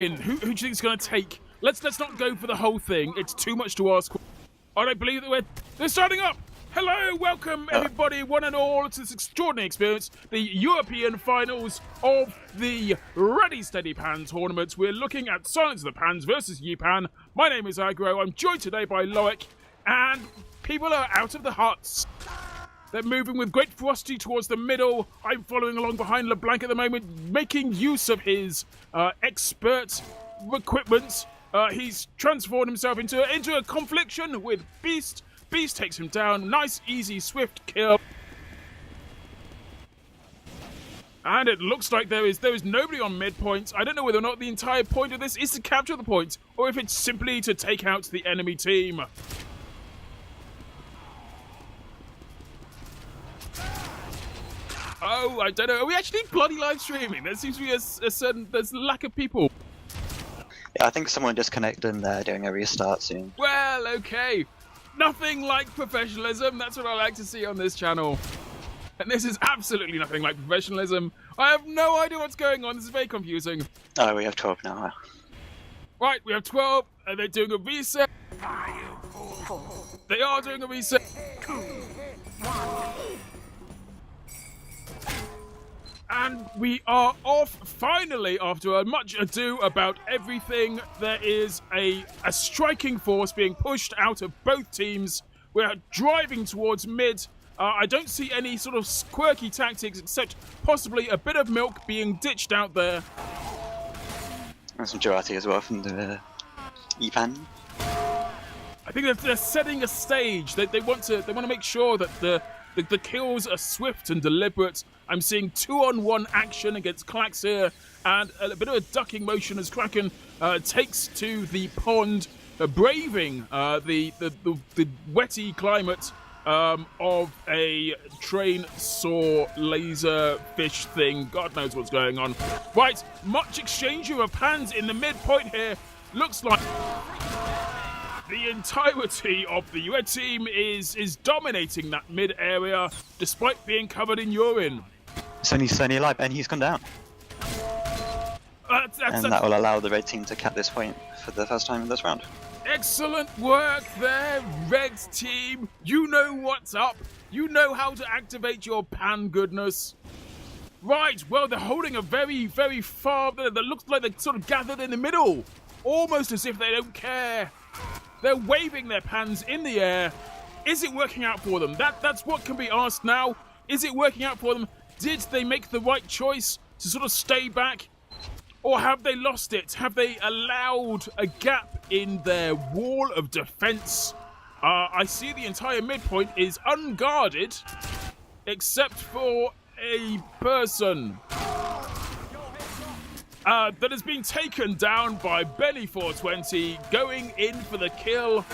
Who do you think is going to take? Let's not go for the whole thing. It's too much to ask. I don't believe that they're starting up. Hello, welcome everybody, one and all, to this extraordinary experience, the European finals of the Ready Steady Pan tournament. We're looking at Silence of the Pans versus UPan. My name is Agro. I'm joined today by Loric, and people are out of the huts. They're moving with great ferocity towards the middle. I'm following along behind LeBlanc at the moment, making use of his expert equipment. He's transformed himself into a confliction with Beast. Beast takes him down. Nice, easy, swift kill. And it looks like there is nobody on midpoint. I don't know whether or not the entire point of this is to capture the point, or if it's simply to take out the enemy team. Oh, I don't know. Are we actually bloody live streaming? There seems to be a certain there's a lack of people. Yeah, I think someone disconnected and they're doing a restart soon. Well, okay. Nothing like professionalism. That's what I like to see on this channel. And this is absolutely nothing like professionalism. I have no idea what's going on. This is very confusing. Oh, we have 12 now. Right, we have 12. Are they doing a reset? They are doing a reset. And we are off, finally, after a much ado about everything. There is a striking force being pushed out of both teams. We're driving towards mid. I don't see any sort of quirky tactics except possibly a bit of milk being ditched out there. And some Jurati as well from the EPAN. I think they're setting a stage. They want to make sure that the kills are swift and deliberate. I'm seeing 2-on-1 action against Klax here, and a bit of a ducking motion as Kraken takes to the pond, braving the wetty climate of a Trainsaw Laser fish thing. God knows what's going on. Right, much exchange of pans in the midpoint here. Looks like the entirety of the UED team is dominating that mid area, despite being covered in urine. Sonny's alive, and he's gone down. That will allow the red team to cap this point for the first time in this round. Excellent work there, red team. You know what's up. You know how to activate your pan goodness. Right, well, they're holding a very, very far... That looks like they're sort of gathered in the middle. Almost as if they don't care. They're waving their pans in the air. Is it working out for them? That's what can be asked now. Is it working out for them? Did they make the right choice to sort of stay back? Or have they lost it? Have they allowed a gap in their wall of defense? I see the entire midpoint is unguarded, except for a person that has been taken down by Benny420, going in for the kill.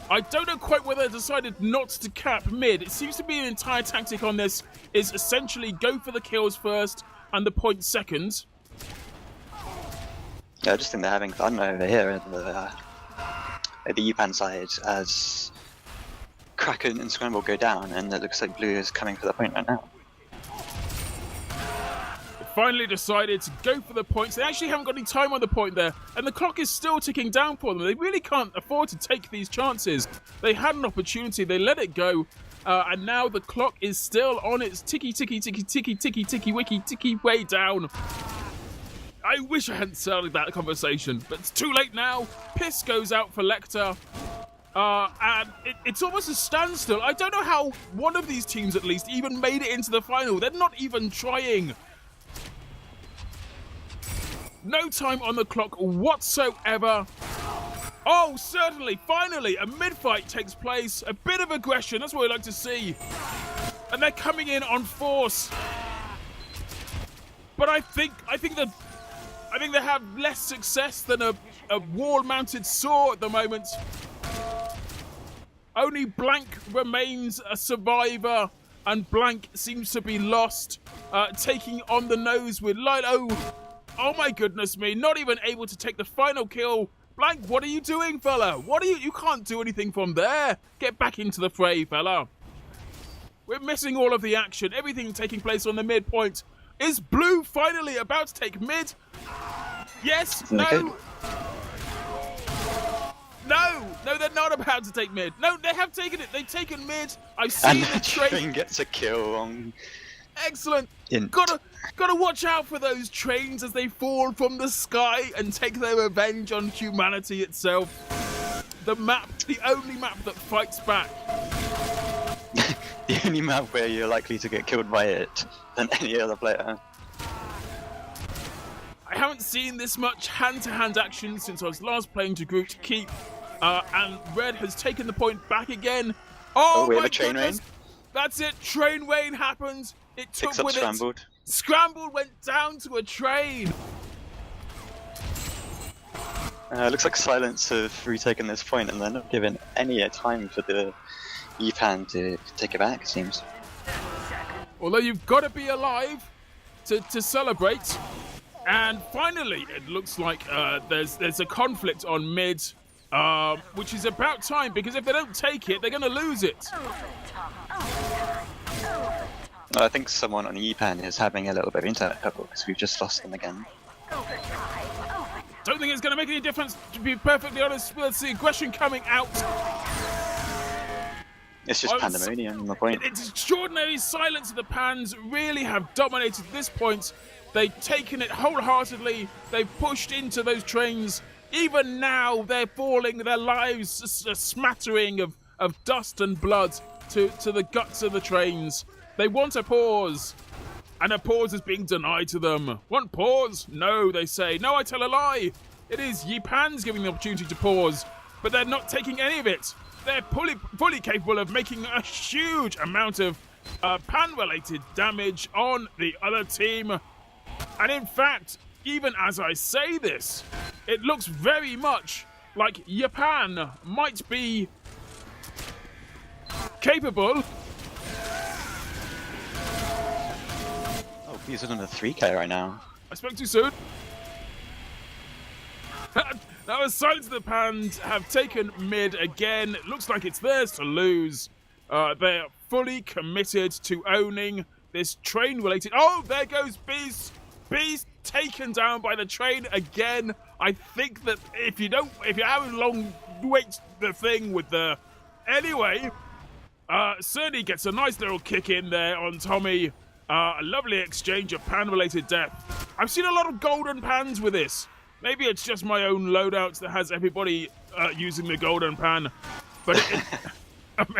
I don't know quite whether they decided not to cap mid. It seems to be an entire tactic on this is essentially go for the kills first and the point second. Yeah, I just think they're having fun over here at the UPAN side as Kraken and Scramble go down, and it looks like Blue is coming for the point right now. Finally decided to go for the points. They actually haven't got any time on the point there, and the clock is still ticking down for them. They really can't afford to take these chances. They had an opportunity, they let it go, and now the clock is still on its ticky way down. I wish I hadn't started that conversation, but it's too late now. Piss goes out for Lecter. And it's almost a standstill. I don't know how one of these teams at least even made it into the final. They're not even trying. No time on the clock whatsoever. Oh, certainly, finally, a mid-fight takes place. A bit of aggression, that's what we like to see. And they're coming in on force. But I think they have less success than a wall-mounted saw at the moment. Only Blank remains a survivor, and Blank seems to be lost, taking on the nose with Lilo. Oh my goodness me, not even able to take the final kill. Blank, what are you doing, fella? You can't do anything from there. Get back into the fray, fella. We're missing all of the action, everything taking place on the midpoint. Is blue finally about to take mid? Yes, Isn't it good? No, they're not about to take mid. No, they have taken it. They've taken mid. I've And seen the the train. train gets a kill on. Excellent. Int. Gotta watch out for those trains as they fall from the sky and take their revenge on humanity itself. The map, the only map that fights back. The only map where you're likely to get killed by it than any other player. I haven't seen this much hand-to-hand action since I was last playing to Group Keep, and Red has taken the point back again. Oh we have my a train goodness! rain? That's it. Train rain happened. It took Picks up with Scrambled. it. Scrambled went down to a train. Looks like Silence have retaken this point and they're not given any time for the EPAN to take it back, it seems. Although you've got to be alive to celebrate. And finally, it looks like there's a conflict on mid, which is about time, because if they don't take it, they're going to lose it. I think someone on EPAN is having a little bit of internet trouble because we've just lost them again. Don't think it's going to make any difference, to be perfectly honest. Let's see, aggression coming out. It's just pandemonium on the point. It's extraordinary. Silence of the Pans really have dominated this point. They've taken it wholeheartedly. They've pushed into those trains. Even now, they're falling. Their lives a smattering of dust and blood to the guts of the trains. They want a pause. And a pause is being denied to them. Want pause? No, they say. No, I tell a lie. It is Yipans giving the opportunity to pause, but they're not taking any of it. They're fully capable of making a huge amount of pan-related damage on the other team. And in fact, even as I say this, it looks very much like Japan might be capable. He's on a 3k right now. I spoke too soon. Now, as Silence of the Pans have taken mid again, it looks like it's theirs to lose. They are fully committed to owning this train-related... Oh, there goes Beast! Beast taken down by the train again. I think that if you're having long wait the thing with the... Anyway, Cerny gets a nice little kick in there on Tommy. A lovely exchange of pan-related death. I've seen a lot of golden pans with this. Maybe it's just my own loadouts that has everybody using the golden pan. But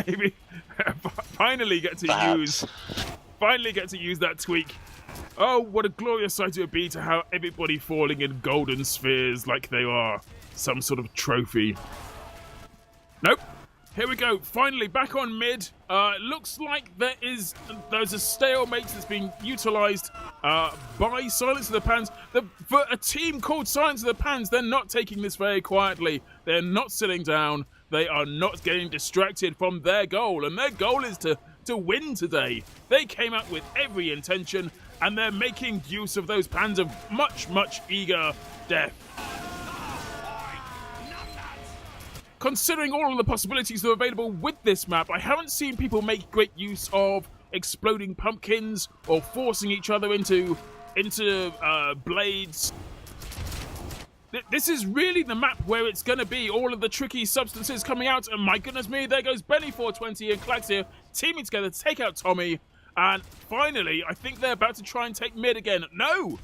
maybe finally get to use that tweak. Oh, what a glorious sight it would be to have everybody falling in golden spheres like they are some sort of trophy. Nope. Here we go, finally back on mid. Looks like there's a stalemate that's being utilised by Silence of the Pans. For a team called Silence of the Pans, they're not taking this very quietly. They're not sitting down. They are not getting distracted from their goal, and their goal is to win today. They came out with every intention, and they're making use of those pans of much, much eager death. Considering all of the possibilities that are available with this map, I haven't seen people make great use of exploding pumpkins or forcing each other into blades. This is really the map where it's going to be all of the tricky substances coming out. And my goodness me, there goes Benny420 and Klax here teaming together to take out Tommy. And finally, I think they're about to try and take mid again. No!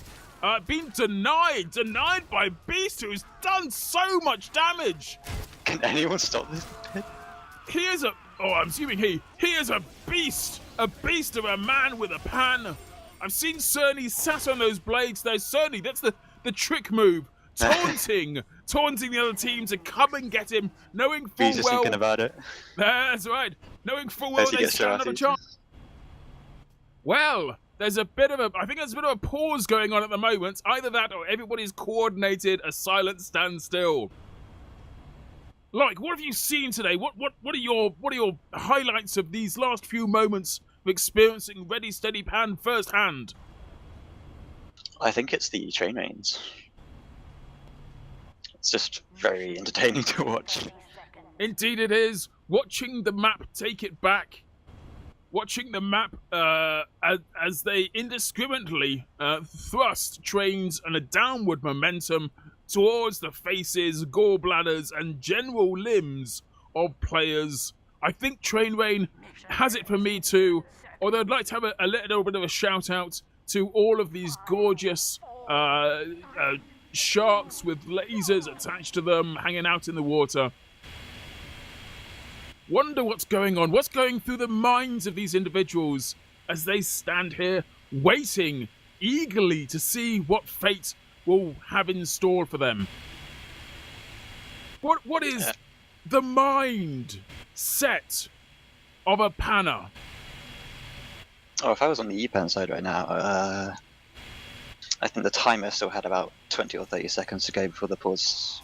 Been denied by Beast, who's done so much damage. Can anyone stop this? He is I'm assuming he is a beast of a man with a pan. I've seen Cerny sat on those blades there. Cerny, that's the trick move. Taunting the other team to come and get him, knowing full well... He's just thinking about it. That's right. Knowing full well they stand up a chance. Well... I think there's a bit of a pause going on at the moment. Either that or everybody's coordinated a silent standstill. Like, what have you seen today? What are your highlights of these last few moments of experiencing Ready Steady Pan firsthand? I think it's the train rains. It's just very entertaining to watch. Indeed it is. Watching the map take it back. watching the map as they indiscriminately thrust trains and a downward momentum towards the faces, gallbladders, and general limbs of players. I think Train Rain has it for me too, although I'd like to have a little bit of a shout out to all of these gorgeous sharks with lasers attached to them hanging out in the water. Wonder what's going on, what's going through the minds of these individuals as they stand here waiting eagerly to see what fate will have in store for them. What is the mind set of a panner? Oh, if I was on the EPAN side right now, I think the timer still had about 20 or 30 seconds to go before the pause.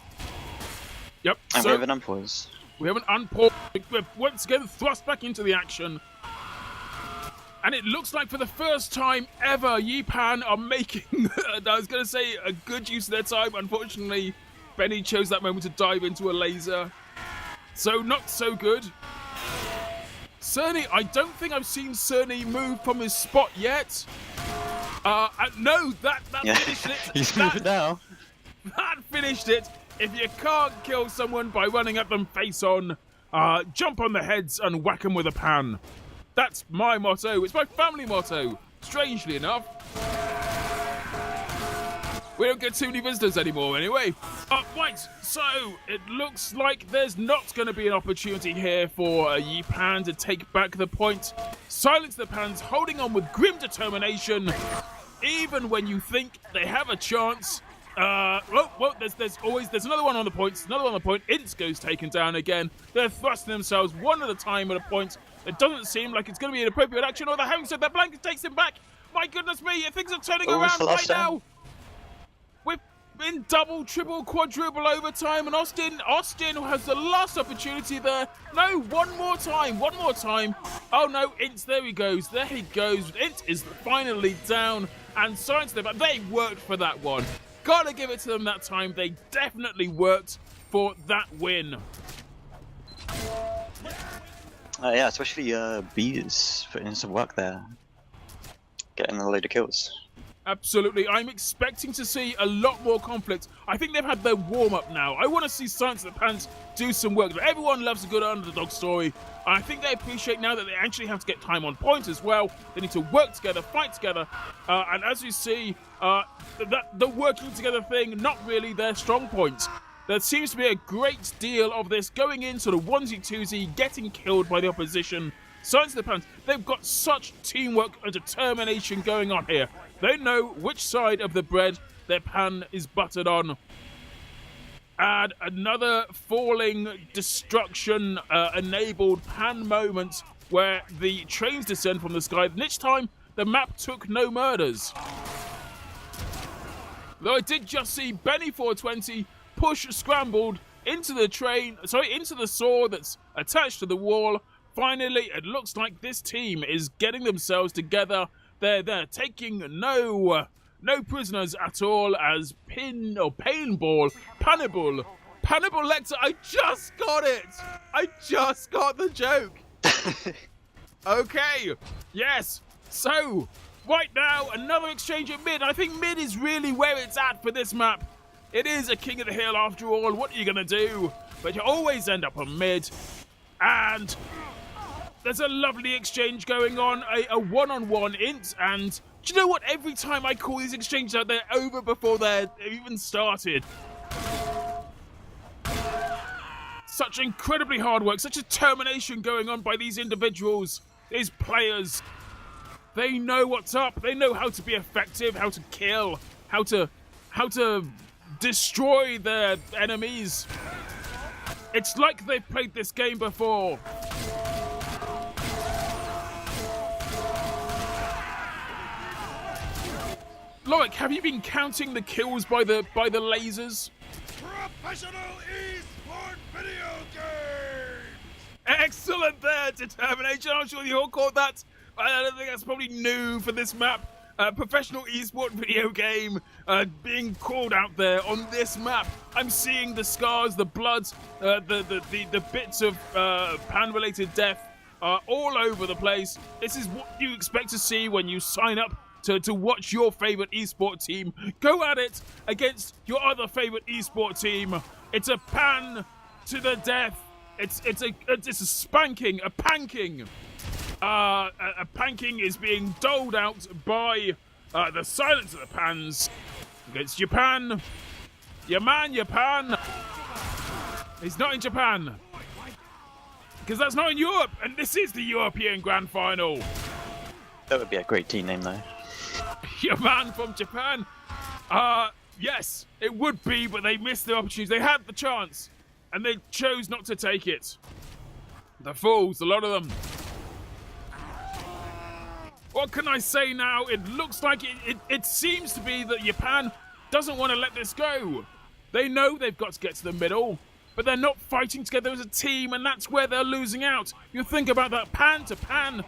Yep. And we have an unpause. We have an unpause. We're once again thrust back into the action. And it looks like for the first time ever, Yipan are making, I was going to say, a good use of their time. Unfortunately, Benny chose that moment to dive into a laser. So, not so good. Cerny, I don't think I've seen Cerny move from his spot yet. No, that finished it. He's moving now. That finished it. If you can't kill someone by running at them face on, jump on the heads and whack them with a pan. That's my motto. It's my family motto, strangely enough. We don't get too many visitors anymore anyway. Right, so it looks like there's not going to be an opportunity here for Yipan to take back the point. Silence the Pans, holding on with grim determination, even when you think they have a chance. There's another one on the point. Another one on the point. Ints goes taken down again. They're thrusting themselves one at a time at a point. It doesn't seem like it's going to be an appropriate action, or the having said that, blanket takes him back. My goodness me, things are turning around right now. We're in double, triple, quadruple overtime, and Austin has the last opportunity there. No, one more time. Oh no, Ints, there he goes. Int is finally down, and science them, but they worked for that one. Gotta give it to them that time. They definitely worked for that win. Yeah, especially Bees putting in some work there. Getting a load of kills. Absolutely. I'm expecting to see a lot more conflict. I think they've had their warm-up now. I want to see Science of the Pants do some work. Everyone loves a good underdog story. And I think they appreciate now that they actually have to get time on point as well. They need to work together, fight together. And as you see, the working together thing, not really their strong point. There seems to be a great deal of this going in sort of onesie-twosie, getting killed by the opposition. Science of the Pants, they've got such teamwork and determination going on here. They know which side of the bread their pan is buttered on. And another falling destruction enabled pan moment where the trains descend from the sky. And this time, the map took no murders. Though I did just see Benny 420 push scrambled into the saw that's attached to the wall. Finally, it looks like this team is getting themselves together. They're taking no prisoners at all as Paintball, Pannibal Lecter. I just got it. I just got the joke. Okay, yes. So, right now, another exchange at mid. I think mid is really where it's at for this map. It is a king of the hill after all. What are you going to do? But you always end up on mid. And there's a lovely exchange going on, a one-on-one int, and do you know what? Every time I call these exchanges out, they're over before they've even started. Such incredibly hard work, such determination going on by these individuals, these players. They know what's up, they know how to be effective, how to kill, how to destroy their enemies. It's like they've played this game before. Loric, have you been counting the kills by the lasers? Professional eSport video games! Excellent there, determination. I'm sure you all caught that. I don't think that's probably new for this map. Professional eSport video game being called out there on this map. I'm seeing the scars, the blood, the bits of pan-related death all over the place. This is what you expect to see when you sign up to watch your favorite esport team go at it against your other favorite esport team. It's a pan to the death. It's a spanking, a panking. A panking is being doled out by the Silence of the Pans against Japan. Your man, Japan. He's not in Japan. Because that's not in Europe, and this is the European Grand Final. That would be a great team name, though. Your man from Japan. Yes, it would be, but they missed the opportunity. They had the chance, and they chose not to take it. The fools, a lot of them. What can I say now? It looks like it seems to be that Japan doesn't want to let this go. They know they've got to get to the middle, but they're not fighting together as a team, and that's where they're losing out. You think about that pan to pan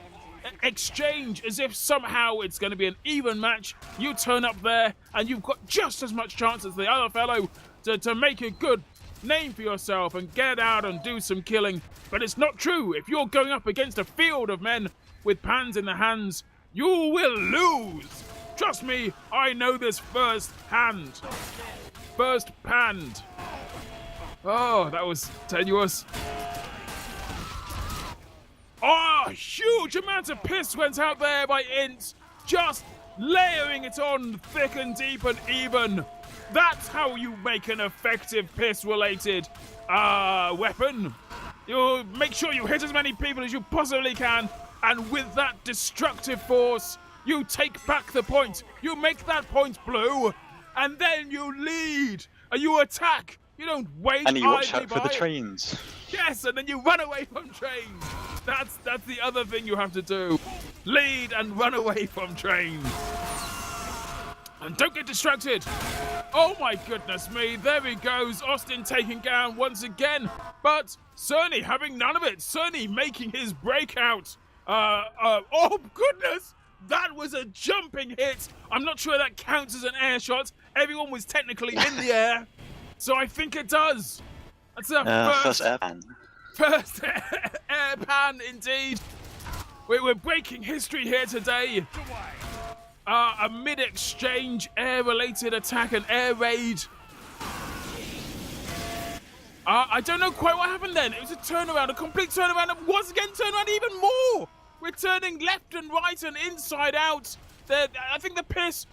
exchange as if somehow it's going to be an even match. You turn up there and you've got just as much chance as the other fellow to make a good name for yourself and get out and do some killing. But it's not true. If you're going up against a field of men with pans in their hands, you will lose. Trust me, I know this first hand. First hand. Oh, that was tenuous. Oh, huge amount of piss went out there by Int. Just layering it on thick and deep and even. That's how you make an effective piss-related weapon. You make sure you hit as many people as you possibly can, and with that destructive force, you take back the point. You make that point blue, and then you lead, and you attack. You don't wait. And you watch out for the trains. Yes, and then you run away from trains. That's the other thing you have to do. Lead and run away from trains. And don't get distracted. Oh my goodness me, there he goes. Austin taken down once again. But Cerny having none of it. Cerny making his breakout. Oh goodness. That was a jumping hit. I'm not sure that counts as an air shot. Everyone was technically in the air. So I think it does. That's the first air pan. First air pan, indeed. We're breaking history here today. A mid-exchange air-related attack, an air raid. I don't know quite what happened then. It was a turnaround, a complete turnaround, and once again turnaround even more. We're turning left and right and inside out. I think the piss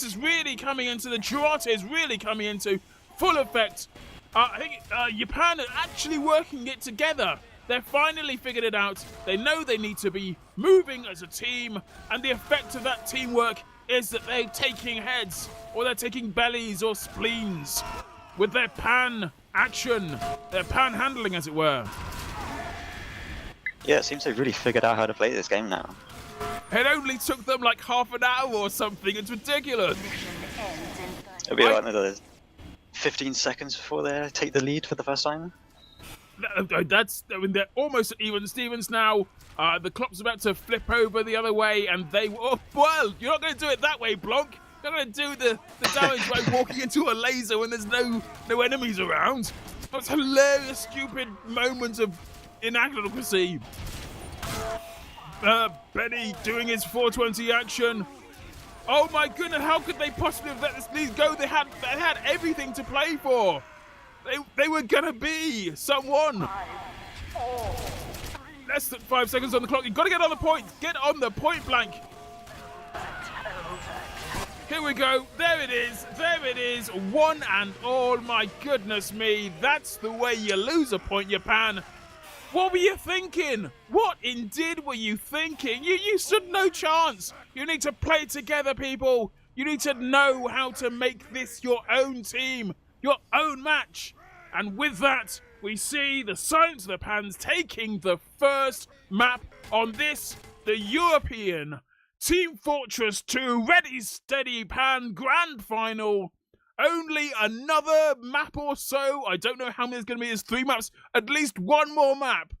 is really coming into, the Girata is really coming into full effect. I think Japan are actually working it together. They've finally figured it out. They know they need to be moving as a team, and the effect of that teamwork is that they're taking heads, or they're taking bellies or spleens with their pan action, their pan handling, as it were. Yeah, it seems they've really figured out how to play this game now. It only took them like half an hour or something. It's ridiculous. It'll be like another 15 seconds before they take the lead for the first time. They're almost at even Stevens now. The clock's about to flip over the other way, and well, you're not going to do it that way, Blanc. You're not going to do the damage by walking into a laser when there's no enemies around. That's a hilarious, stupid moment of inaccuracy. Benny doing his 420 action. Oh my goodness, how could they possibly have let this lead go? They had everything to play for. They were gonna be someone. Less than 5 seconds on the clock. You've got to get on the point. Get on the point blank. Here we go. There it is. There it is. One and all. My goodness me. That's the way you lose a point, Japan. What were you thinking? What indeed were you thinking? You stood no chance. You need to play together, people. You need to know how to make this your own team, your own match. And with that, we see the Silence of the Pans taking the first map on this, the European Team Fortress 2 Ready Steady Pan Grand Final. Only another map or so. I don't know how many there's going to be. There's 3 maps. At least one more map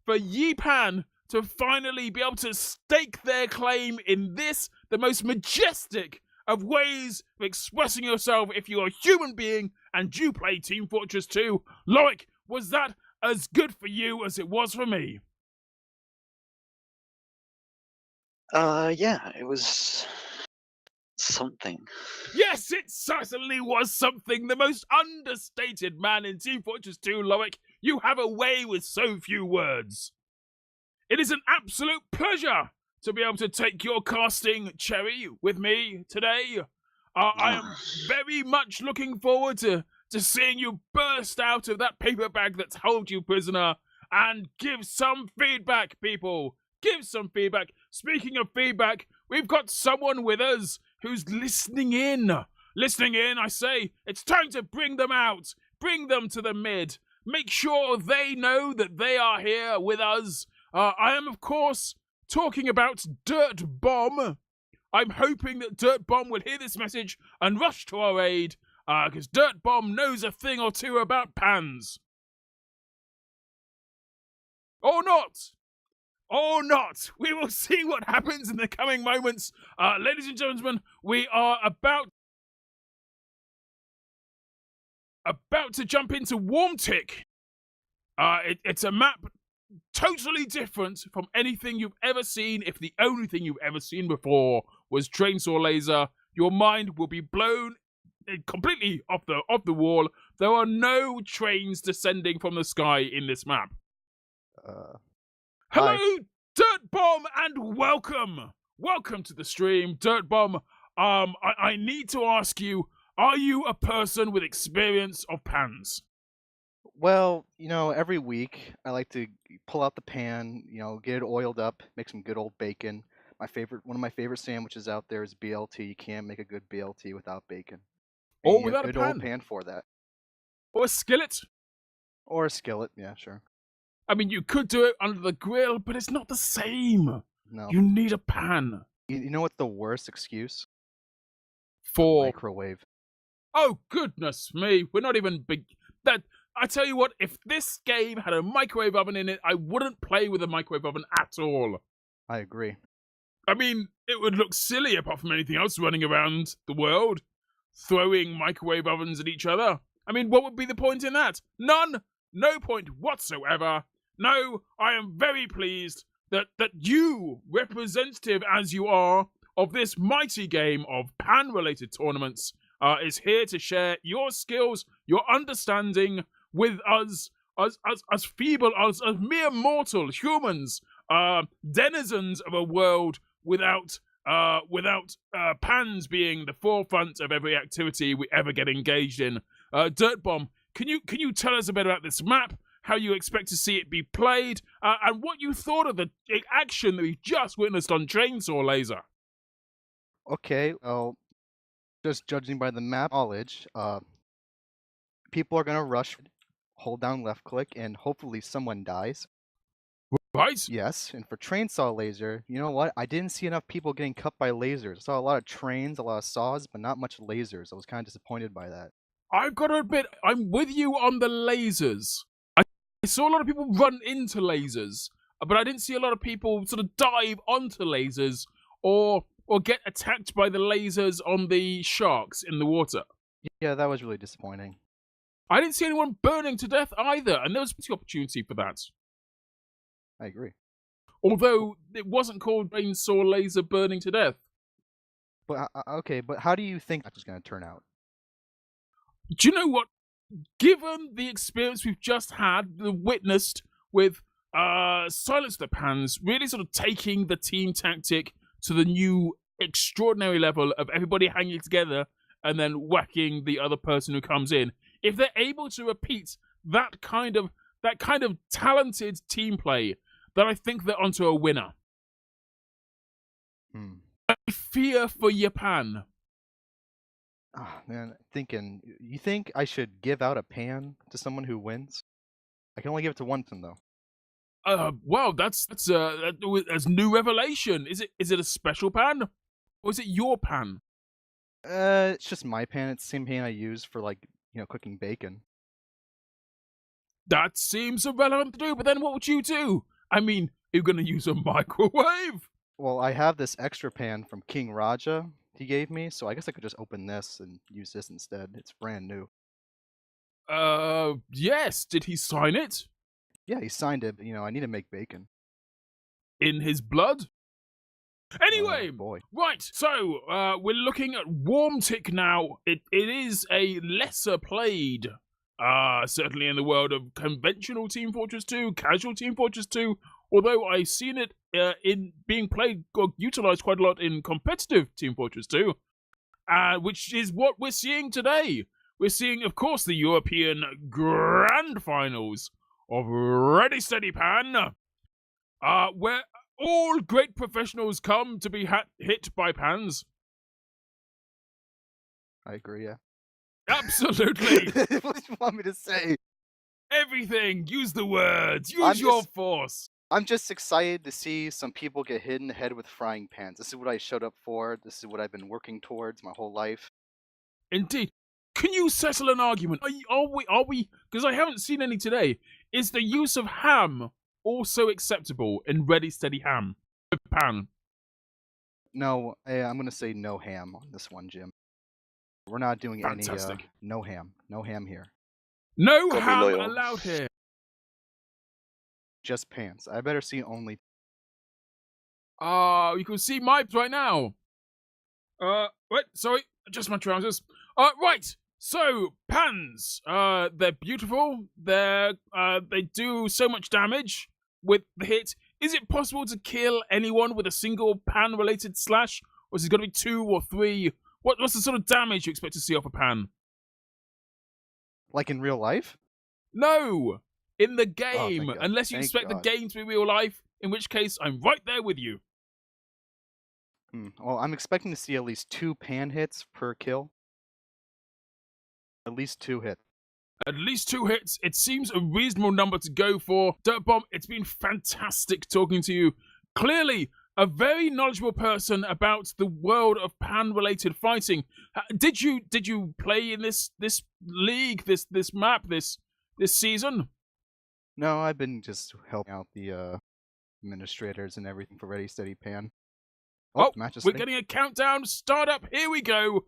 for Japan to finally be able to stake their claim in this, the most majestic of ways of expressing yourself if you're a human being and you play Team Fortress 2. Loric, was that as good for you as it was for me? Yeah, it was something. Yes, it certainly was something. The most understated man in Team Fortress 2, Loric. You have a way with so few words. It is an absolute pleasure to be able to take your casting, Cherry, with me today. I am very much looking forward to seeing you burst out of that paper bag that's held you prisoner and give some feedback, people. Give some feedback. Speaking of feedback, we've got someone with us who's listening in. Listening in, I say, it's time to bring them out. Bring them to the mid. Make sure they know that they are here with us. I am, of course, talking about Dirtbomb. I'm hoping that Dirtbomb will hear this message and rush to our aid, because Dirtbomb knows a thing or two about pans. Or not! Or not! We will see what happens in the coming moments. Ladies and gentlemen, we are about to jump into Warmtic. It's a map totally different from anything you've ever seen. If the only thing you've ever seen before was Trainsaw Laser, your mind will be blown completely off the wall. There are no trains descending from the sky in this map. Hello, Hi. Dirtbomb, and welcome. Welcome to the stream, Dirtbomb. I need to ask you, are you a person with experience of pans? Well, every week I like to pull out the pan, get it oiled up, make some good old bacon. One of my favorite sandwiches out there is BLT. You can't make a good BLT without bacon. Or You need without a good old pan? pan for that. Or a skillet? Or a skillet, yeah, sure. I mean, you could do it under the grill, but it's not the same. No. You need a pan. You know what's the worst excuse? For... Microwave. Oh, goodness me. We're not even big... I tell you what, if this game had a microwave oven in it, I wouldn't play with a microwave oven at all. I agree. I mean, it would look silly apart from anything else running around the world, throwing microwave ovens at each other. I mean, what would be the point in that? None. No point whatsoever. No, I am very pleased that you, representative as you are of this mighty game of pan-related tournaments, is here to share your skills, your understanding with us, as feeble as mere mortal humans, denizens of a world without pans being the forefront of every activity we ever get engaged in. Dirtbomb, can you tell us a bit about this map, how you expect to see it be played, and what you thought of the action that we just witnessed on Trainsaw Laser? Okay, well, just judging by the map knowledge, people are gonna rush, hold down left click, and hopefully someone dies. Right? Yes, and for Trainsaw Laser, you know what? I didn't see enough people getting cut by lasers. I saw a lot of trains, a lot of saws, but not much lasers. I was kind of disappointed by that. I've got to admit, I'm with you on the lasers. I saw a lot of people run into lasers, but I didn't see a lot of people sort of dive onto lasers or get attacked by the lasers on the sharks in the water. Yeah, that was really disappointing. I didn't see anyone burning to death either, and there was plenty of opportunity for that. I agree. Although it wasn't called Trainsaw Laser burning to death. But okay, but how do you think that's going to turn out? Do you know what? Given the experience we've just witnessed with Silence of the Pans, really sort of taking the team tactic to the new extraordinary level of everybody hanging together and then whacking the other person who comes in. If they're able to repeat that kind of talented team play, then I think they're onto a winner. I fear for Japan. Ah, man, you think I should give out a pan to someone who wins? I can only give it to one person though. Wow, that's new revelation. Is it a special pan, or is it your pan? It's just my pan. It's the same pan I use for cooking bacon. That seems irrelevant to do. But then what would you do? I mean, you're gonna use a microwave? Well, I have this extra pan from King Raja he gave me, so I guess I could just open this and use this instead. It's brand new. Yes. Did he sign it? Yeah, he signed it, but I need to make bacon. In his blood? Anyway, boy. right, so we're looking at Warmtic now. It is a lesser played, certainly in the world of conventional Team Fortress 2, casual Team Fortress 2, although I've seen it in being played or utilized quite a lot in competitive Team Fortress 2, which is what we're seeing today. We're seeing, of course, the European Grand Finals of Ready Steady Pan, where all great professionals come to be hit by pans. I agree, yeah. Absolutely. What do you want me to say? Everything. Use the words. Use your force. I'm just excited to see some people get hit in the head with frying pans. This is what I showed up for. This is what I've been working towards my whole life. Indeed. Can you settle an argument? Are we? Because I haven't seen any today. Is the use of ham also acceptable in Ready Steady Ham? Pan. No, I'm going to say no ham on this one, Jim. We're not doing Fantastic. any no ham. No ham here. No Gotta be ham loyal. allowed here. Just pants. I better see only. You can see my right now. Wait, sorry, just my trousers. Right. So pans, they're beautiful. They do so much damage with the hit. Is it possible to kill anyone with a single pan-related slash, or is it going to be 2 or 3? What's the sort of damage you expect to see off a pan? Like in real life? No, in the game, God. unless you Thank expect God. the game to be real life, in which case I'm right there with you. Well, I'm expecting to see at least 2 pan hits per kill. At least 2 hits. At least 2 hits. It seems a reasonable number to go for. Dirtbomb, it's been fantastic talking to you. Clearly, a very knowledgeable person about the world of pan-related fighting. Did you play in this league, this map, this season? No, I've been just helping out the administrators and everything for Ready Steady Pan. Match is we're starting. getting a countdown. Start up. Here we go.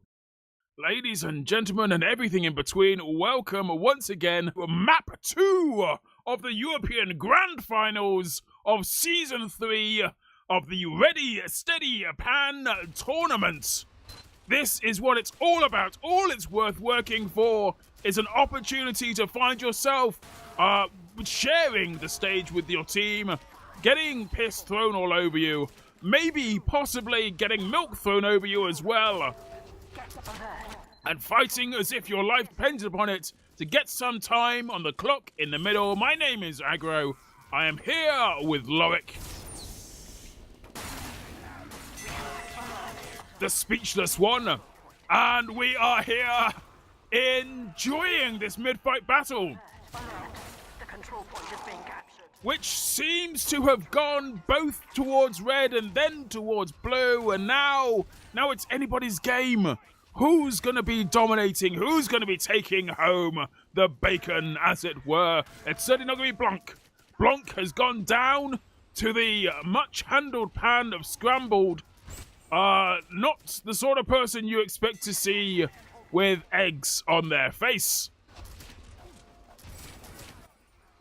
Ladies and gentlemen and everything in between, welcome once again to Map 2 of the European Grand Finals of Season 3 of the Ready Steady Pan Tournament. This is what it's all about. All it's worth working for is an opportunity to find yourself sharing the stage with your team, getting piss thrown all over you, maybe possibly getting milk thrown over you as well, and fighting as if your life depends upon it to get some time on the clock in the middle. My name is Agro. I am here with Loric, the speechless one, and we are here enjoying this mid-fight battle, which seems to have gone both towards red and then towards blue, and now it's anybody's game. Who's going to be dominating? Who's going to be taking home the bacon, as it were? It's certainly not going to be Blanc. Blanc has gone down to the much-handled pan of Scrambled. Not the sort of person you expect to see with eggs on their face.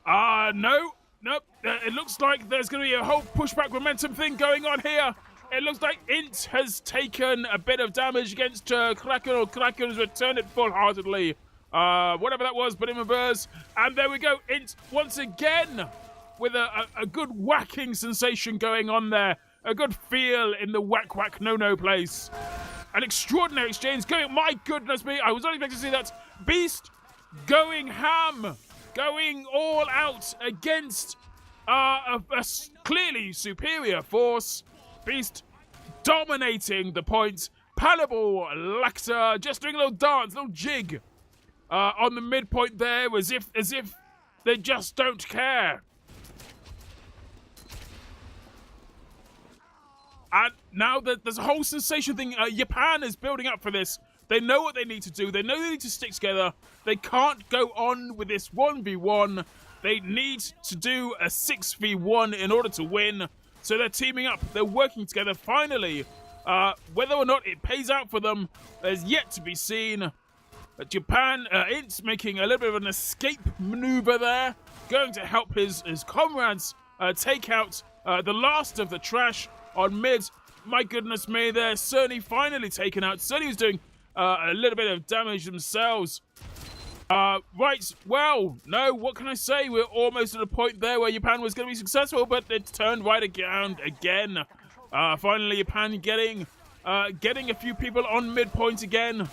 No. It looks like there's going to be a whole pushback momentum thing going on here. It looks like Int has taken a bit of damage against Kraken, or Kraken has returned it full-heartedly. Whatever that was, but in reverse. And there we go, Int once again with a good whacking sensation going on there. A good feel in the whack no place. An extraordinary exchange going, my goodness me, I was not expecting to see that. Beast going ham, going all out against a clearly superior force. Beast dominating the points. Palable Lacta just doing a little dance, a little jig on the midpoint there, as if they just don't care. And now that there's a whole sensation thing, Japan is building up for this. They know what they need to do. They know they need to stick together. They can't go on with this 1v1. They need to do a 6v1 in order to win. So they're teaming up. They're working together finally. Whether or not it pays out for them is yet to be seen. Japan, Int's making a little bit of an escape maneuver there. Going to help his comrades take out the last of the trash on mid. my goodness me, they're certainly finally taken out. Certainly was doing a little bit of damage themselves. Right, well, no, what can I say? We're almost at a point there where Japan was going to be successful, but it's turned right around again. Finally, Japan getting a few people on midpoint again,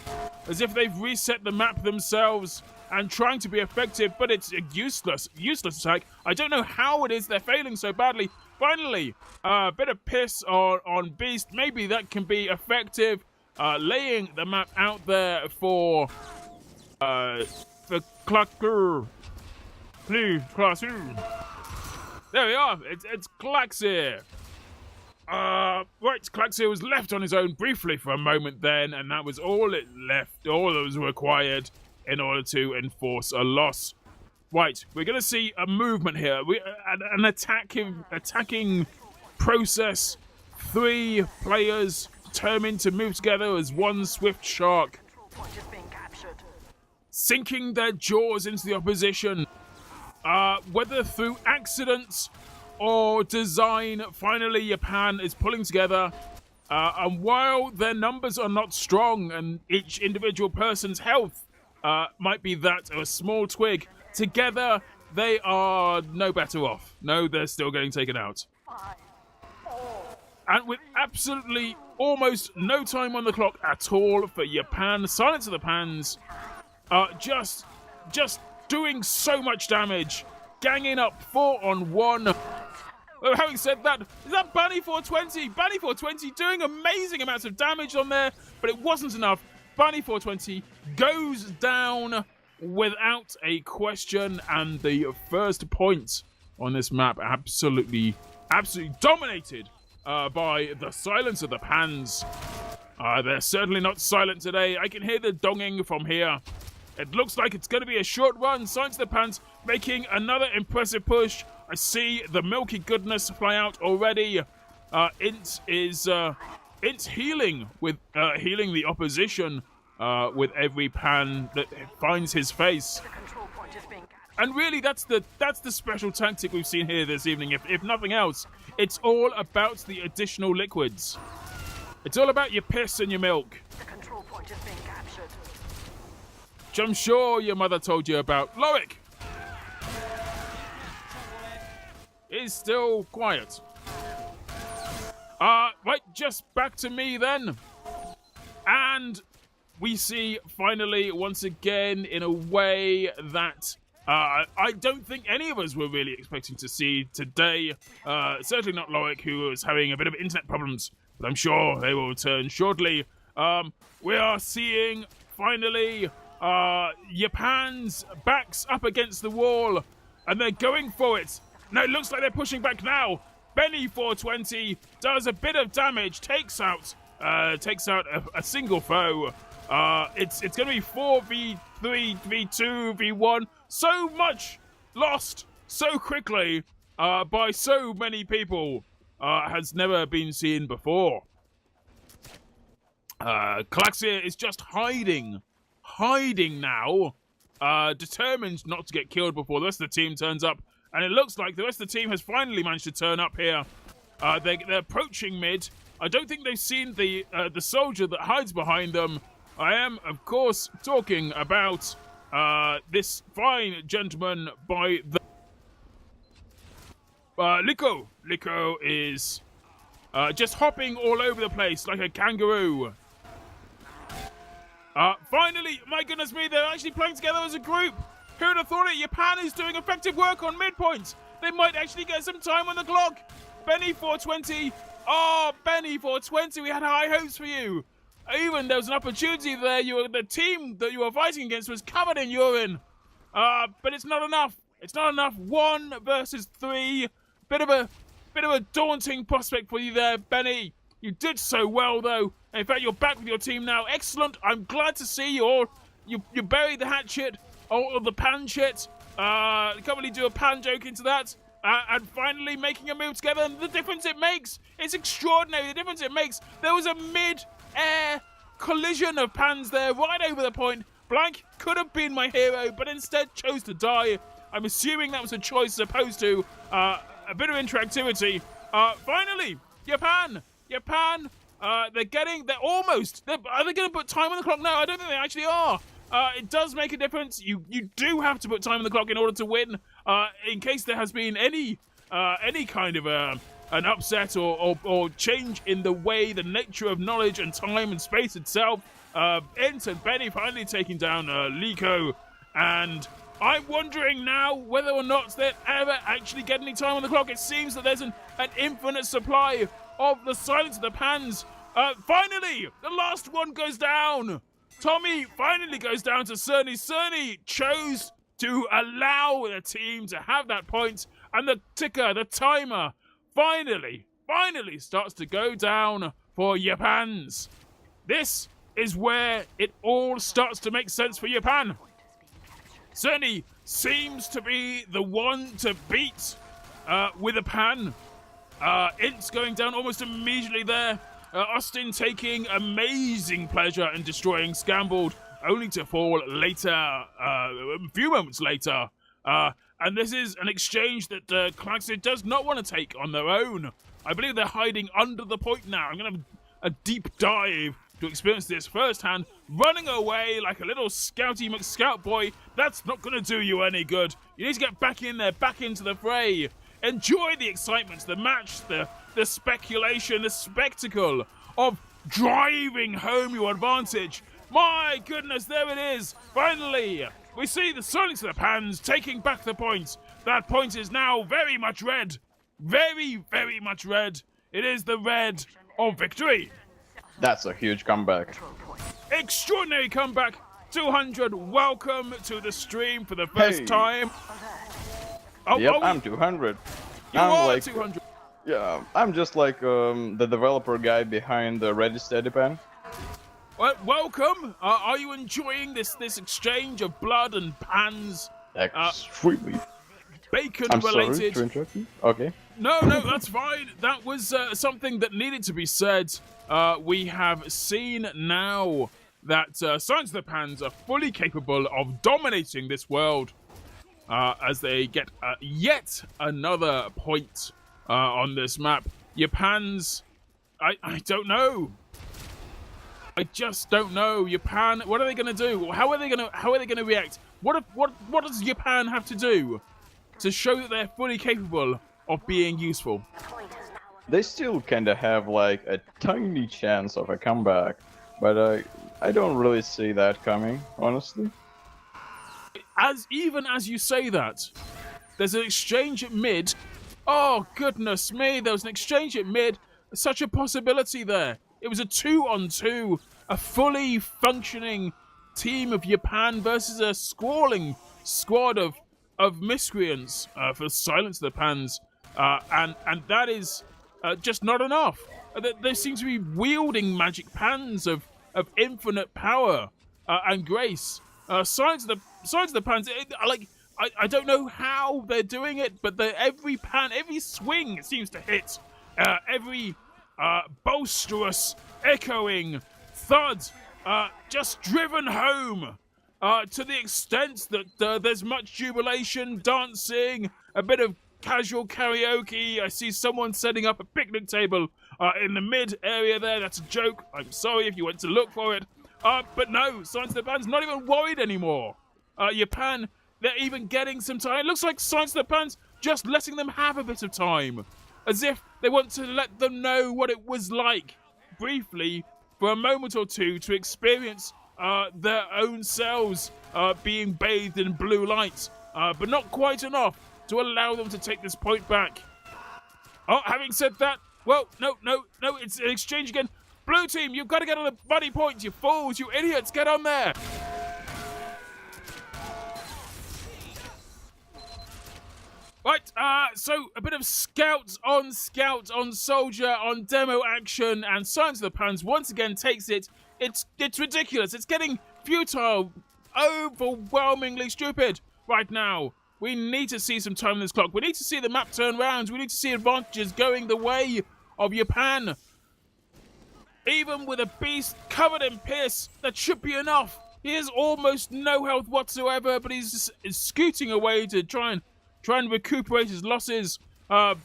as if they've reset the map themselves and trying to be effective, but it's a useless attack. I don't know how it is they're failing so badly. Finally, a bit of piss on Beast. Maybe that can be effective, laying the map out there for Clacker. Please, Clacker. There we are. It's Klaxir. Right, Klaxir was left on his own briefly for a moment then, and that was all it left, all that was required in order to enforce a loss. Right, we're going to see a movement here. An attacking process. 3 players determined to move together as one swift shark, sinking their jaws into the opposition. Whether through accidents or design, finally Japan is pulling together. And while their numbers are not strong and each individual person's health might be that of a small twig, together they are no better off. No, they're still getting taken out. And with absolutely almost no time on the clock at all for Japan, Silence of the Pans, just doing so much damage, ganging up 4-on-1. Well, having said that, is that Bunny 420? Bunny 420 doing amazing amounts of damage on there, but it wasn't enough. Bunny 420 goes down without a question, and the first point on this map absolutely dominated by the Silence of the Pans. They're certainly not silent today. I can hear the donging from here. It looks like it's going to be a short run. Silence of the Pans making another impressive push. I see the milky goodness fly out already. Int healing with healing the opposition with every pan that finds his face. And really, that's the special tactic we've seen here this evening. If nothing else, it's all about the additional liquids. It's all about your piss and your milk. The control point is being captured. Which I'm sure your mother told you about. Loric is still quiet. Right, just back to me then. And we see finally, once again, in a way that I don't think any of us were really expecting to see today. Certainly not Loric, who was having a bit of internet problems, but I'm sure they will return shortly. We are seeing, finally, Japan's backs up against the wall, and they're going for it. No, it looks like they're pushing back now. Benny 420 does a bit of damage, takes out a single foe. It's going to be 4v3, v2, v1. So much lost so quickly by so many people has never been seen before. Klaxir is just hiding now, determined not to get killed before the rest of the team turns up. And it looks like the rest of the team has finally managed to turn up here. They're approaching mid. I don't think they've seen the soldier that hides behind them. I am, of course, talking about this fine gentleman by the... Liko. Liko is just hopping all over the place like a kangaroo. Finally, my goodness me, they're actually playing together as a group. Who would have thought it? Japan is doing effective work on midpoint. They might actually get some time on the clock. Benny 420. Oh, Benny 420, we had high hopes for you. Even there was an opportunity there. The team that you were fighting against was covered in urine. But it's not enough. It's not enough. 1 versus 3. Bit of a daunting prospect for you there, Benny. You did so well, though. In fact, you're back with your team now. Excellent. I'm glad to see you buried the hatchet. Or the pan shit. Can't really do a pan joke into that. And finally making a move together. And the difference it makes. It's extraordinary. The difference it makes. There was a mid-air collision of pans there right over the point. Blank could have been my hero, but instead chose to die. I'm assuming that was a choice as opposed to a bit of interactivity. Finally, Japan Japan, are they almost, are they going to put time on the clock? No, I don't think they actually are. It does make a difference. You do have to put time on the clock in order to win. In case there has been any kind of an upset or change in the way, the nature of knowledge and time and space itself. Int and Benny finally taking down Liko, and I'm wondering now whether or not they'll ever actually get any time on the clock. It seems that there's an infinite supply of the Silence of the Pans. Finally, the last one goes down. Tommy finally goes down to Cerny. Cerny chose to allow the team to have that point, and the ticker, the timer, finally starts to go down for Japan's. This is where it all starts to make sense for Japan. Cerny seems to be the one to beat with a pan. Int's going down almost immediately there. Austin taking amazing pleasure in destroying Scambled, only to fall later, a few moments later. And this is an exchange that KritzKast does not want to take on their own. I believe they're hiding under the point now. I'm going to have a deep dive to experience this firsthand. Running away like a little scouty McScout boy, that's not going to do you any good. You need to get back in there, back into the fray. Enjoy the excitement, the match, the speculation, the spectacle of driving home your advantage. My goodness, there it is. Finally, we see the Silence of the Pans taking back the point. That point is now very much red. Very, very much red. It is the red of victory. That's a huge comeback. Extraordinary comeback. 200, welcome to the stream for the first time. I'm 200. You I'm are like, 200. Yeah, I'm just like the developer guy behind the Ready Steady Pan. Well, welcome. Are you enjoying this exchange of blood and pans? Extremely. Bacon I'm related. sorry to interrupt you. Okay. No, that's fine. That was something that needed to be said. We have seen now that Silence of the Pans are fully capable of dominating this world as they get yet another point on this map. Japan's, I don't know. I just don't know. Japan, what are they going to do? How are they going to react? What does Japan have to do to show that they're fully capable of being useful? They still kind of have like a tiny chance of a comeback, but I don't really see that coming, honestly. Even as you say that, there's an exchange at mid. Oh goodness me, there was an exchange at mid. Such a possibility there. It was a 2-on-2, a fully functioning team of Japan versus a squalling squad of miscreants for Silence of the Pans, and that is just not enough. They seem to be wielding magic pans of infinite power and grace. Silence of the Pans, I don't know how they're doing it, but every pan, every swing seems to hit. Every boisterous, echoing thud, just driven home to the extent that there's much jubilation, dancing, a bit of casual karaoke. I see someone setting up a picnic table in the mid area there. That's a joke. I'm sorry if you went to look for it. But no, Silence of the Pans not even worried anymore. Japan, they're even getting some time. It looks like Silence of the Pans just letting them have a bit of time. As if they want to let them know what it was like, briefly, for a moment or two, to experience their own selves being bathed in blue light. But not quite enough to allow them to take this point back. Oh, having said that, well, no, it's an exchange again. Blue team, you've got to get on the bloody points, you fools, you idiots, get on there. Right, so a bit of scout on soldier on demo action, and Silence of the Pans once again takes it. It's ridiculous. It's getting futile, overwhelmingly stupid right now. We need to see some time on this clock. We need to see the map turn round. We need to see advantages going the way of Japan. Even with a beast covered in piss, that should be enough. He has almost no health whatsoever, but he's scooting away to try and recuperate his losses. The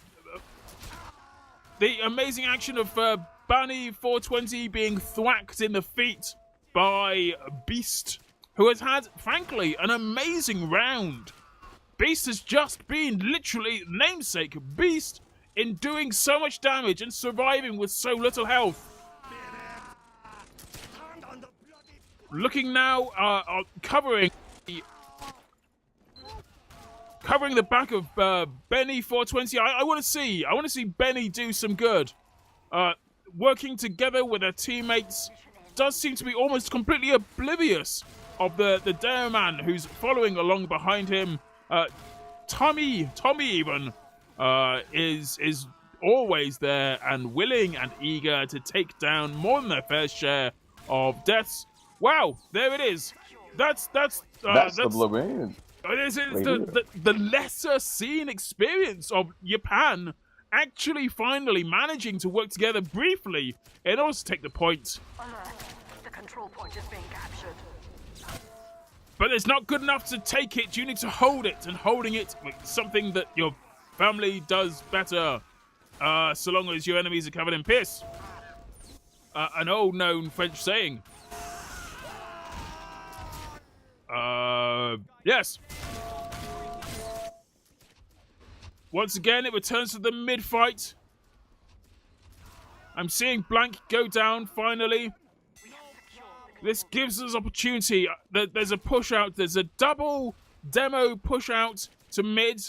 amazing action of Bunny 420 being thwacked in the feet by Beast, who has had, frankly, an amazing round. Beast has just been literally namesake Beast in doing so much damage and surviving with so little health. Looking now, covering the back of Benny 420. I want to see Benny do some good. Working together with their teammates does seem to be almost completely oblivious of the Dare Man who's following along behind him. Tommy even is always there and willing and eager to take down more than their fair share of deaths. Wow, there it is. That's the blue wing. It is the lesser seen experience of Japan actually finally managing to work together briefly in order to take the point. Alert. The control point is being captured. But it's not good enough to take it. You need to hold it, and holding it is something that your family does better, so long as your enemies are covered in piss. An old known French saying. Yes. Once again, it returns to the mid-fight. I'm seeing Blank go down, finally. This gives us opportunity. There's a push-out. There's a double demo push-out to mid.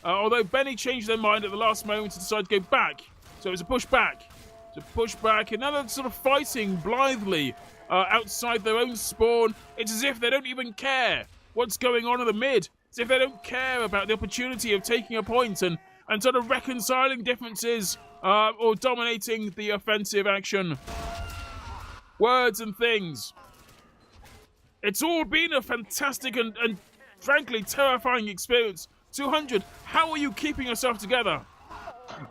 Although Benny changed their mind at the last moment to decide to go back. So it was a push-back. To push back. Another sort of fighting blithely outside their own spawn. It's as if they don't even care what's going on in the mid. As if they don't care about the opportunity of taking a point and sort of reconciling differences or dominating the offensive action. Words and things. It's all been a fantastic and frankly terrifying experience. 200, how are you keeping yourself together?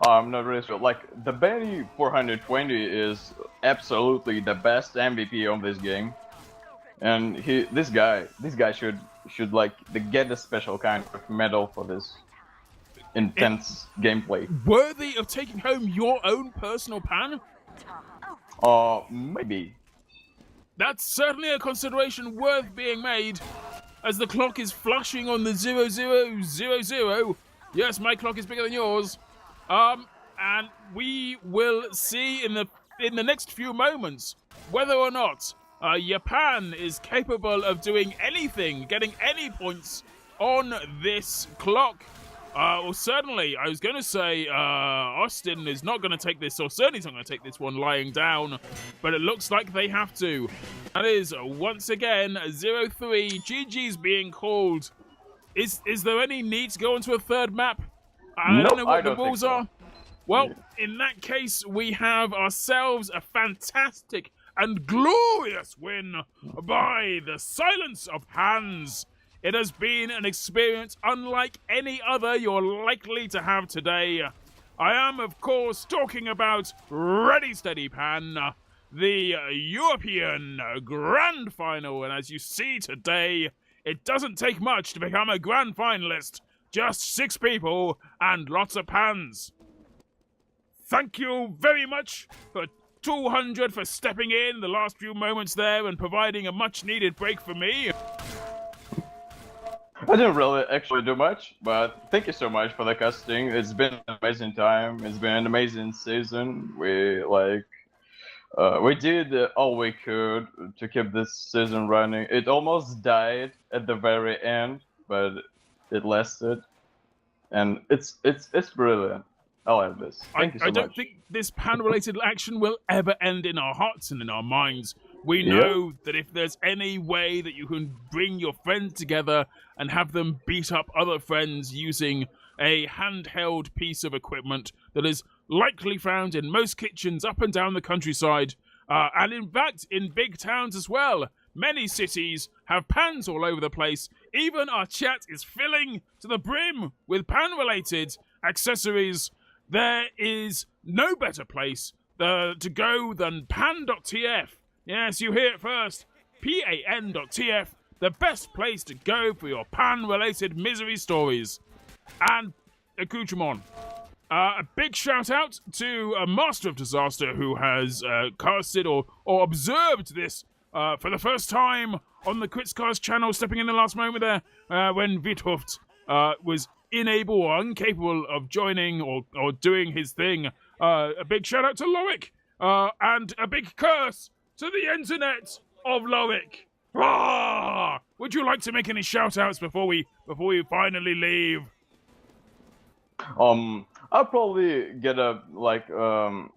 I'm not really sure. Like, the Benny 420 is absolutely the best MVP on this game. And this guy should like get a special kind of medal for this intense gameplay. Worthy of taking home your own personal pan? Maybe. That's certainly a consideration worth being made, as the clock is flashing on the 0000. Yes, my clock is bigger than yours. And we will see in the next few moments whether or not Japan is capable of doing anything, getting any points on this clock. Well, certainly, I was going to say Austin is not going to take this, or certainly not going to take this one lying down, but it looks like they have to. That is, once again, 0-3. GG's being called. Is there any need to go onto a third map? I don't know what the rules are. Well, in that case, we have ourselves a fantastic and glorious win by the Silence of Hands. It has been an experience unlike any other you're likely to have today. I am, of course, talking about Ready Steady Pan, the European Grand Final. And as you see today, it doesn't take much to become a Grand Finalist. Just 6 people and lots of pans. Thank you very much for 200 for stepping in the last few moments there and providing a much-needed break for me. I didn't really actually do much, but thank you so much for the casting. It's been an amazing time. It's been an amazing season. We did all we could to keep this season running. It almost died at the very end, but it lasted, and it's brilliant. I like this. Thank you so much. I don't think this pan-related action will ever end in our hearts and in our minds. We know that if there's any way that you can bring your friends together and have them beat up other friends using a handheld piece of equipment that is likely found in most kitchens up and down the countryside, and in fact in big towns as well. Many cities have pans all over the place. Even our chat is filling to the brim with pan-related accessories. There is no better place to go than pan.tf. Yes, you hear it first. PAN.tf, the best place to go for your pan-related misery stories and accoutrement. A big shout out to MasterOfDisaster, who has casted or observed this for the first time on the KritzKast channel, stepping in the last moment there when Wiethoofd was unable or incapable of joining or doing his thing. A big shout out to Loric, and a big curse to the internet of Loric. Rah! Would you like to make any shout outs before we finally leave? I'll probably get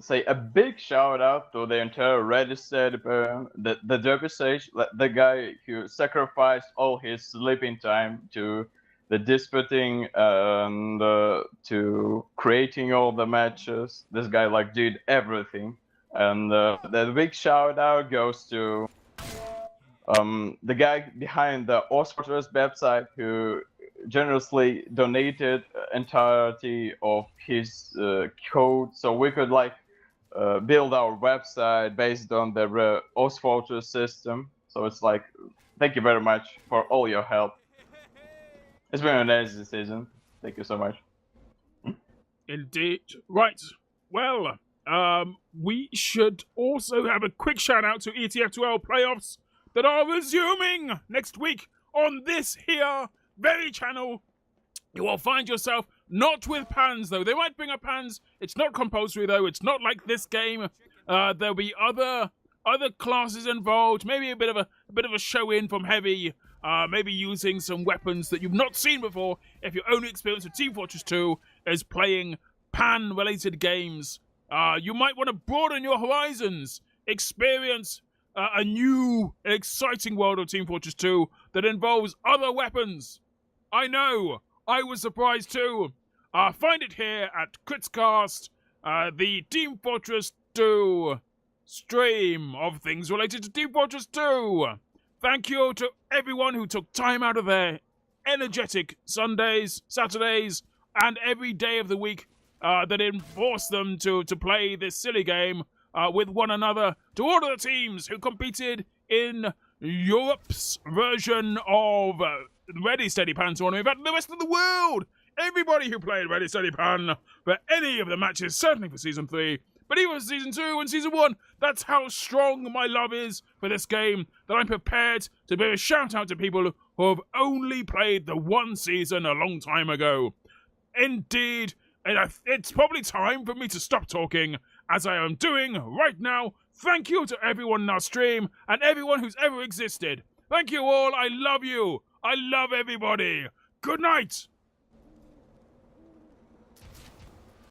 say a big shout out to the entire registered, the derby stage, the guy who sacrificed all his sleeping time to the disputing and to creating all the matches. This guy did everything, and the big shout out goes to the guy behind the Osporters website who generously donated entirety of his code so we could build our website based on the Osporters system. So it's thank you very much for all your help. It's been an amazing season. Thank you so much. Indeed. Right. Well, we should also have a quick shout out to TF2 HUD playoffs that are resuming next week on this here very channel. You will find yourself not with pans though. They might bring up pans. It's not compulsory though. It's not like this game. There'll be other classes involved. Maybe a bit of a show in from heavy. Maybe using some weapons that you've not seen before. If your only experience with Team Fortress 2 is playing pan-related games, you might want to broaden your horizons. Experience a new, exciting world of Team Fortress 2 that involves other weapons. I know, I was surprised too. Find it here at KritzKast, the Team Fortress 2 stream of things related to Team Fortress 2. Thank you to everyone who took time out of their energetic Sundays, Saturdays, and every day of the week that enforced them to play this silly game with one another. To all of the teams who competed in Europe's version of Ready Steady Pan tournament, but the rest of the world, everybody who played Ready Steady Pan for any of the matches, certainly for Season 3, but even for Season 2 and Season 1, that's how strong my love is for this game, that I'm prepared to give a shout out to people who have only played the one season a long time ago. Indeed, it's probably time for me to stop talking, as I am doing right now. Thank you to everyone in our stream, and everyone who's ever existed. Thank you all, I love you. I love everybody. Good night.